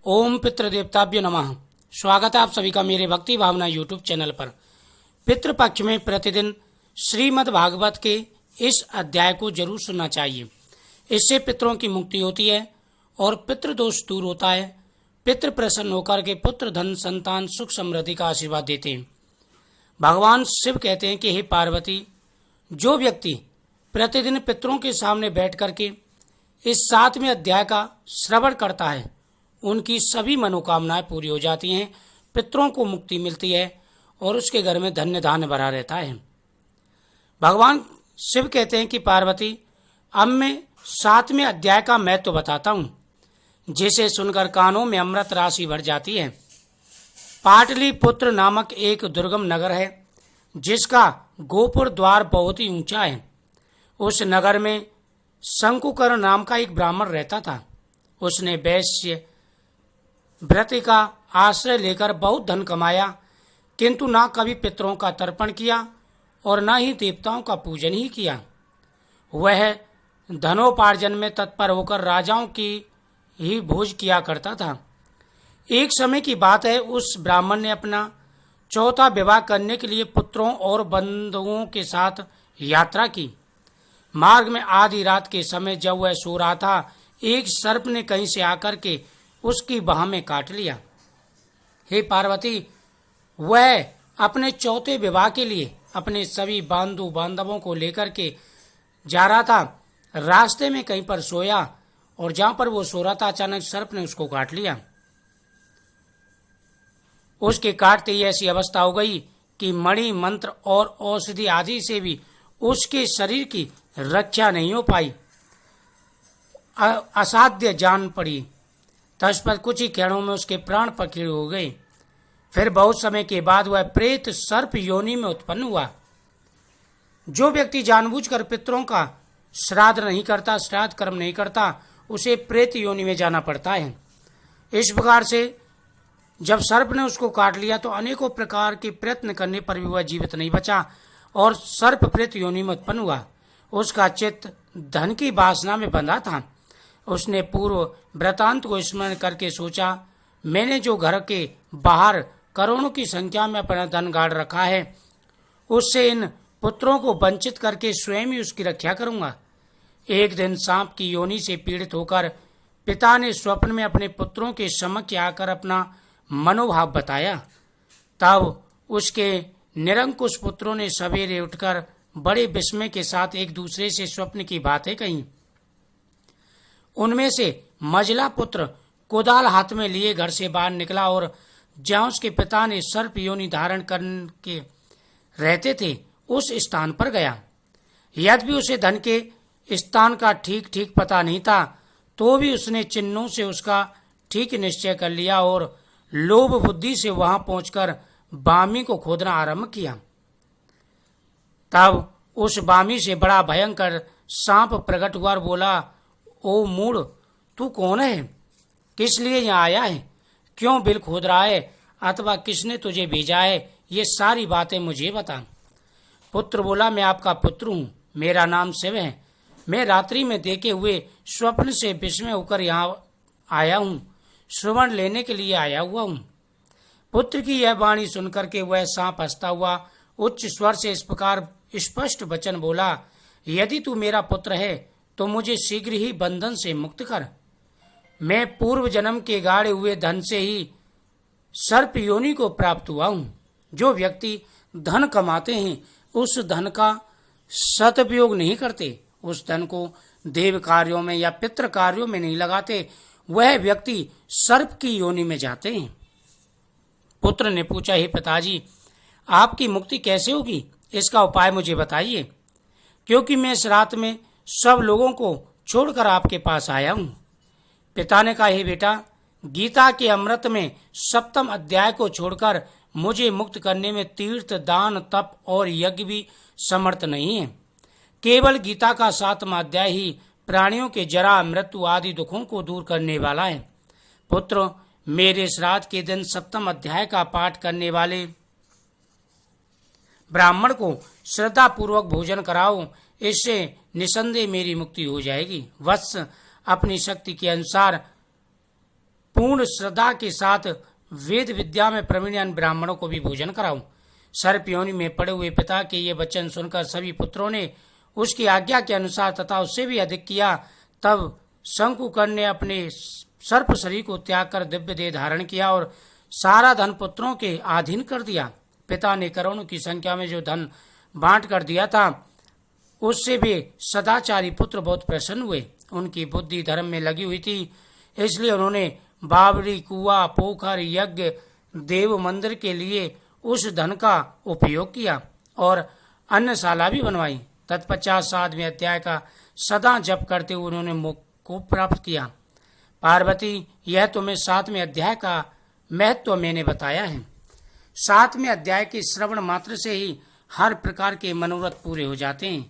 ओम पितृदेवताभ्यो नमः। स्वागत है आप सभी का मेरे भक्ति भावना यूट्यूब चैनल पर। पितृपक्ष में प्रतिदिन श्रीमद् भागवत के इस अध्याय को जरूर सुनना चाहिए। इससे पितरों की मुक्ति होती है और पितृदोष दूर होता है। पितृ प्रसन्न होकर के पुत्र धन संतान सुख समृद्धि का आशीर्वाद देते हैं। भगवान शिव कहते हैं कि हे पार्वती, जो व्यक्ति प्रतिदिन पितरों के सामने बैठ करके इस 7वें अध्याय का श्रवण करता है, उनकी सभी मनोकामनाएं पूरी हो जाती हैं, पितरों को मुक्ति मिलती है और उसके घर में धन्य धान्य भरा रहता है। भगवान शिव कहते हैं कि पार्वती, अब मैं 7वें अध्याय का महत्व बताता हूँ, जिसे सुनकर कानों में अमृत राशि भर जाती है। पाटलिपुत्र नामक एक दुर्गम नगर है, जिसका गोपुर द्वार बहुत ही ऊंचा है। उस नगर में शंकुकर्ण नाम का एक ब्राह्मण रहता था। उसने वैश्य व्रत का आश्रय लेकर बहुत धन कमाया, किंतु ना कभी पितरों का तर्पण किया और न ही देवताओं का पूजन ही किया। वह धनोपार्जन में तत्पर होकर राजाओं की ही भोज किया करता था। एक समय की बात है, उस ब्राह्मण ने अपना चौथा विवाह करने के लिए पुत्रों और बंधुओं के साथ यात्रा की। मार्ग में आधी रात के समय जब वह सो रहा था, एक सर्प ने कहीं से आकर के उसकी बाह में काट लिया। हे पार्वती, वह अपने चौथे विवाह के लिए अपने सभी बंधु बांधवों को लेकर के जा रहा था। रास्ते में कहीं पर सोया और जहां पर वो सो रहा था, अचानक सर्प ने उसको काट लिया। उसके काटते ही ऐसी अवस्था हो गई कि मणि मंत्र और औषधि आदि से भी उसके शरीर की रक्षा नहीं हो पाई। असाध्य जान पड़ी। तत्पश्चात कुछ ही क्षणों में उसके प्राण पखेरु हो गए। फिर बहुत समय के बाद वह प्रेत सर्प योनि में उत्पन्न हुआ। जो व्यक्ति जानबूझकर पितरों का श्राद्ध नहीं करता, श्राद्ध कर्म नहीं करता, उसे प्रेत योनि में जाना पड़ता है। इस प्रकार से जब सर्प ने उसको काट लिया तो अनेकों प्रकार के प्रयत्न करने पर भी वह जीवित नहीं बचा और सर्प प्रेत योनि में उत्पन्न हुआ। उसका चित्त धन की वासना में बंधा था। उसने पूर्व वृतांत को स्मरण करके सोचा, मैंने जो घर के बाहर करोड़ों की संख्या में अपना धन गाड़ रखा है, उससे इन पुत्रों को वंचित करके स्वयं ही उसकी रक्षा करूंगा। एक दिन सांप की योनि से पीड़ित होकर पिता ने स्वप्न में अपने पुत्रों के समक्ष आकर अपना मनोभाव बताया। तब उसके निरंकुश पुत्रों ने सवेरे उठकर बड़े विस्मय के साथ एक दूसरे से स्वप्न की बातें कही। उनमें से मझला पुत्र कुदाल हाथ में लिए घर से बाहर निकला और जहां उसके पिता ने सर्प योनि धारण करके रहते थे, उस स्थान पर गया। यद्यपि उसे धन के स्थान का ठीक ठीक पता नहीं था, तो भी उसने चिन्हों से उसका ठीक निश्चय कर लिया और लोभ बुद्धि से वहां पहुंचकर बामी को खोदना आरंभ किया। तब उस बामी से बड़ा भयंकर सांप प्रकट हुआ और बोला, ओ मूढ़, तू कौन है? किस लिए यहाँ आया है? क्यों बिल खोद रहा है? अथवा किसने तुझे भेजा है? ये सारी बातें मुझे बता। पुत्र बोला, मैं आपका पुत्र हूँ, मेरा नाम शिव है। मैं रात्रि में देखे हुए स्वप्न से विस्मय होकर यहाँ आया हूँ, श्रवण लेने के लिए आया हुआ हूँ। पुत्र की यह वाणी सुनकर के वह सांप हंसता हुआ उच्च स्वर से इस प्रकार स्पष्ट वचन बोला, यदि तू मेरा पुत्र है तो मुझे शीघ्र ही बंधन से मुक्त कर। मैं पूर्व जन्म के गाड़े हुए धन से ही सर्प योनि को प्राप्त हुआ हूँ। जो व्यक्ति धन कमाते हैं, उस धन का सदुपयोग नहीं करते, उस धन को देव कार्यों में या पितृ कार्यों में नहीं लगाते, वह व्यक्ति सर्प की योनि में जाते हैं। पुत्र ने पूछा, हे पिताजी, आपकी मुक्ति कैसे होगी? इसका उपाय मुझे बताइए, क्योंकि मैं इस रात में सब लोगों को छोड़कर आपके पास आया हूँ। पिता ने कहा, हे बेटा, गीता के अमृत में 7वें अध्याय को छोड़कर मुझे मुक्त करने में तीर्थ, दान, तप और यज्ञ भी समर्थ नहीं है। केवल गीता का 7वां अध्याय ही प्राणियों के जरा, मृत्यु आदि दुखों को दूर करने वाला है। पुत्र, मेरे श्राद्ध के दिन 7वें अध्याय का पाठ करने वाले ब्राह्मण को श्रद्धा पूर्वक भोजन कराओ, इससे निसंदेह मेरी मुक्ति हो जाएगी। वत्स, अपनी शक्ति के अनुसार पूर्ण श्रद्धा के साथ वेद विद्या में प्रवीण ब्राह्मणों को भी भोजन कराऊं। सर्प योनि में पड़े हुए पिता के ये वचन सुनकर सभी पुत्रों ने उसकी आज्ञा के अनुसार तथा उससे भी अधिक किया। तब शंकुकर्ण ने अपने सर्प शरीर को त्याग कर दिव्य देह धारण किया और सारा धन पुत्रों के अधीन कर दिया। पिता ने करोड़ों की संख्या में जो धन बांट कर दिया था उससे भी सदाचारी पुत्र बहुत प्रसन्न हुए। उनकी बुद्धि धर्म में लगी हुई थी, इसलिए उन्होंने बावड़ी, कुआं, पोखर, यज्ञ, देव मंदिर के लिए उस धन का उपयोग किया और अन्नशाला भी बनवाई। तत्पश्चात 7वें अध्याय का सदा जप करते हुए उन्होंने मोक्ष को प्राप्त किया। पार्वती, यह तुम्हें 7वें अध्याय का महत्व मैंने बताया है। 7वें अध्याय के श्रवण मात्र से ही हर प्रकार के मनोरथ पूरे हो जाते हैं।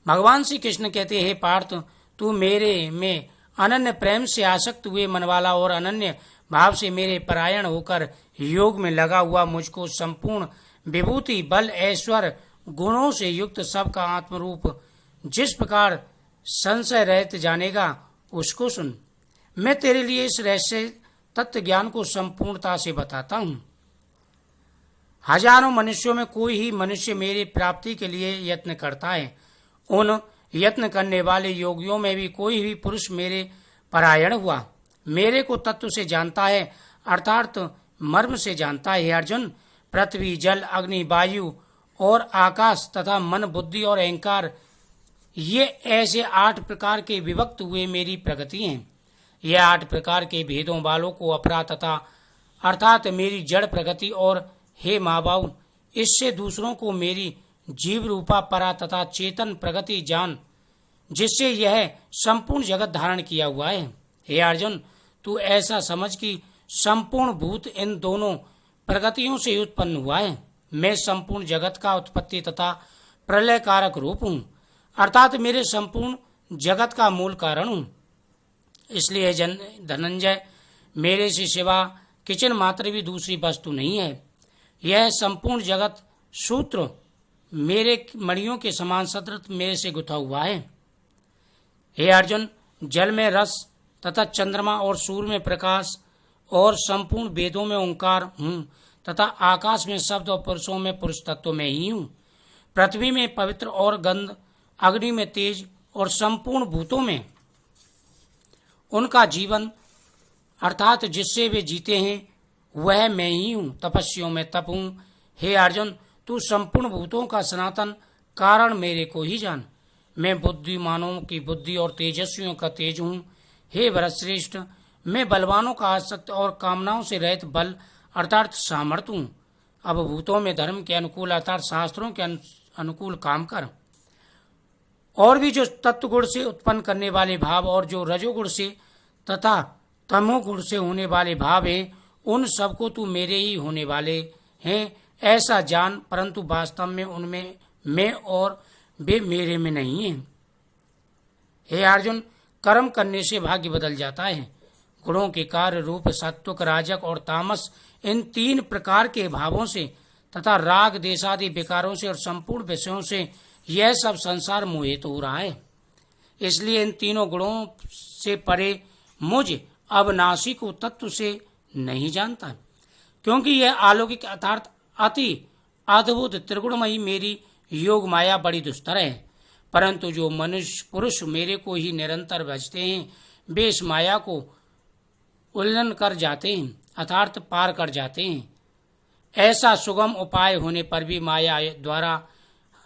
भगवान श्री कृष्ण कहते हैं, हे पार्थ, तू मेरे में अनन्य प्रेम से आसक्त हुए मन वाला और अनन्य भाव से मेरे परायण होकर योग में लगा हुआ मुझको संपूर्ण विभूति, बल, ऐश्वर्य, गुणों से युक्त सबका आत्मरूप जिस प्रकार संशय रहित जानेगा उसको सुन। मैं तेरे लिए इस रहस्य तत्व ज्ञान को संपूर्णता से बताता हूँ। हजारों मनुष्यों में कोई ही मनुष्य मेरी प्राप्ति के लिए यत्न करता है। उन यत्न करने वाले योगियों में भी कोई भी पुरुष मेरे परायण हुआ, मेरे को तत्व से जानता है, अर्थात मर्म से जानता है। अर्जुन, पृथ्वी, जल, अग्नि, वायु और आकाश तथा मन, बुद्धि और अहंकार, ये ऐसे 8 प्रकार के विभक्त हुए मेरी प्रगति हैं। ये 8 प्रकार के भेदों वालों को अपरा तथा अर्थात मेरी जड़ प्रगति और हे महाबाहु, इससे दूसरों को मेरी जीव रूपा परा तथा चेतन प्रगति जान, जिससे यह संपूर्ण जगत धारण किया हुआ है। हे अर्जुन, तू ऐसा समझ कि संपूर्ण भूत इन दोनों प्रगतियों से उत्पन्न हुआ है। मैं संपूर्ण जगत का उत्पत्ति तथा प्रलय कारक रूप हूँ, अर्थात मेरे संपूर्ण जगत का मूल कारण हूँ। इसलिए धनंजय, मेरे से सिवा किंचन मात्र भी दूसरी वस्तु नहीं है। यह संपूर्ण जगत सूत्र मेरे मणियों के समान सतत मेरे से गुथा हुआ है। हे अर्जुन, जल में रस तथा चंद्रमा और सूर्य में प्रकाश और संपूर्ण वेदों में ओंकार हूँ तथा आकाश में शब्द और पुरुषों में पुरुष तत्व में ही हूँ। पृथ्वी में पवित्र और गंध, अग्नि में तेज और संपूर्ण भूतों में उनका जीवन अर्थात जिससे वे जीते हैं वह मैं ही हूँ। तपस्वियों में तप हूँ। हे अर्जुन, तू संपूर्ण भूतों का सनातन कारण मेरे को ही जान। मैं बुद्धिमानों की बुद्धि और तेजस्वियों का तेज हूँ। हे भरतश्रेष्ठ, मैं बलवानों का आसक्त और कामनाओं से रहित बल अर्थात सामर्थ्य हूँ। अब भूतों में धर्म के अनुकूल अर्थात शास्त्रों के अनुकूल काम कर। और भी जो तत्वगुण से उत्पन्न करने वाले भाव और जो रजोगुण से तथा तमोगुण से होने वाले भाव हैं, उन सबको तू मेरे ही होने वाले हैं ऐसा जान, परंतु वास्तव में उनमें मैं और वे मेरे में नहीं हैं। हे अर्जुन, कर्म करने से भाग्य बदल जाता है। गुणों के कार्य रूप, सात्विक, राजक और तामस, इन 3 प्रकार के भावों से तथा राग देशादि विकारों से और संपूर्ण विषयों से यह सब संसार मोहित हो रहा है। इसलिए इन तीनों गुणों से परे मुझ अविनाशी को तत्व से नहीं जानता, क्योंकि यह अलौकिक अर्थात अति अद्भुत त्रिगुणमयी मेरी योग माया बड़ी दुस्तर है। परंतु जो मनुष्य पुरुष मेरे को ही निरंतर भजते हैं, वे इस माया को उल्लंघन कर जाते हैं अर्थात पार कर जाते हैं। ऐसा सुगम उपाय होने पर भी माया द्वारा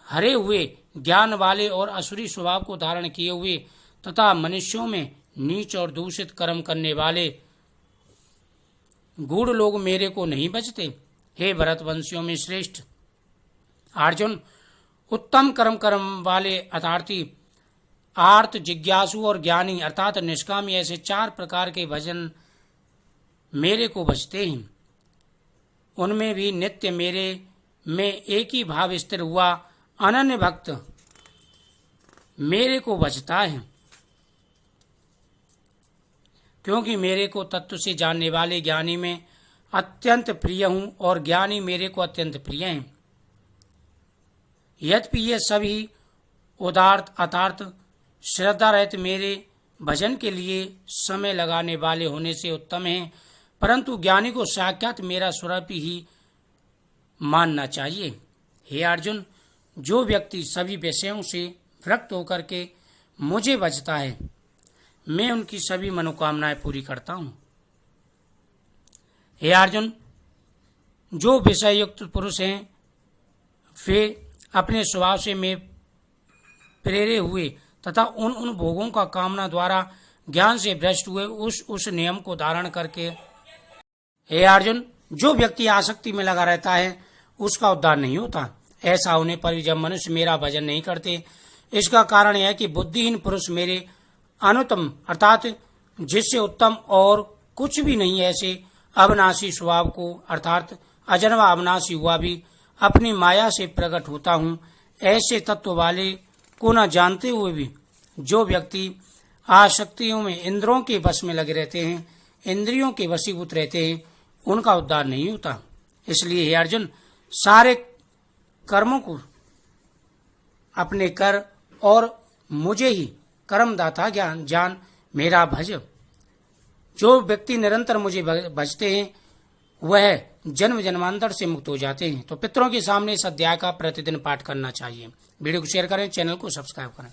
हरे हुए ज्ञान वाले और असुरी स्वभाव को धारण किए हुए तथा मनुष्यों में नीच और दूषित कर्म करने वाले गूढ़ लोग मेरे को नहीं बचते। हे भरतवंशियों में श्रेष्ठ अर्जुन, उत्तम कर्म वाले अर्थार्थी, आर्त, जिज्ञासु और ज्ञानी अर्थात निष्कामी, ऐसे 4 प्रकार के भजन मेरे को भजते हैं। उनमें भी नित्य मेरे में एक ही भाव स्थिर हुआ अनन्य भक्त मेरे को भजता है, क्योंकि मेरे को तत्व से जानने वाले ज्ञानी में अत्यंत प्रिय हूँ और ज्ञानी मेरे को अत्यंत प्रिय हैं। यद्यपि ये सभी उदार्थ अर्थात श्रद्धा रहित मेरे भजन के लिए समय लगाने वाले होने से उत्तम है, परंतु ज्ञानी को साक्षात मेरा स्वरूप ही मानना चाहिए। हे अर्जुन, जो व्यक्ति सभी विषयों से विरक्त होकर के मुझे भजता है, मैं उनकी सभी मनोकामनाएं पूरी करता हूँ। हे अर्जुन, जो विषय युक्त पुरुष हैं वे अपने स्वभाव से मैं प्रेरे हुए तथा उन भोगों का कामना द्वारा ज्ञान से भ्रष्ट हुए उस नियम को धारण करके, हे अर्जुन, जो व्यक्ति आसक्ति में लगा रहता है उसका उद्धार नहीं होता। ऐसा होने पर भी जब मनुष्य मेरा भजन नहीं करते, इसका कारण यह है कि बुद्धिहीन पुरुष मेरे अनुत्तम अर्थात जिससे उत्तम और कुछ भी नहीं ऐसे अविनाशी स्वभाव को अर्थात अजन्मा अविनाशी हुआ भी अपनी माया से प्रकट होता हूँ, ऐसे तत्व वाले को न जानते हुए भी जो व्यक्ति आसक्तियों में इंद्रियों के वश में लगे रहते हैं, इंद्रियों के वशीभूत रहते हैं, उनका उद्धार नहीं होता। इसलिए हे अर्जुन, सारे कर्मों को अपने कर और मुझे ही कर्मदाता ज्ञान जान मेरा भज। जो व्यक्ति निरंतर मुझे भजते हैं वह जन्म जन्मांतर से मुक्त हो जाते हैं। तो पितरों के सामने इस अध्याय का प्रतिदिन पाठ करना चाहिए। वीडियो को शेयर करें, चैनल को सब्सक्राइब करें।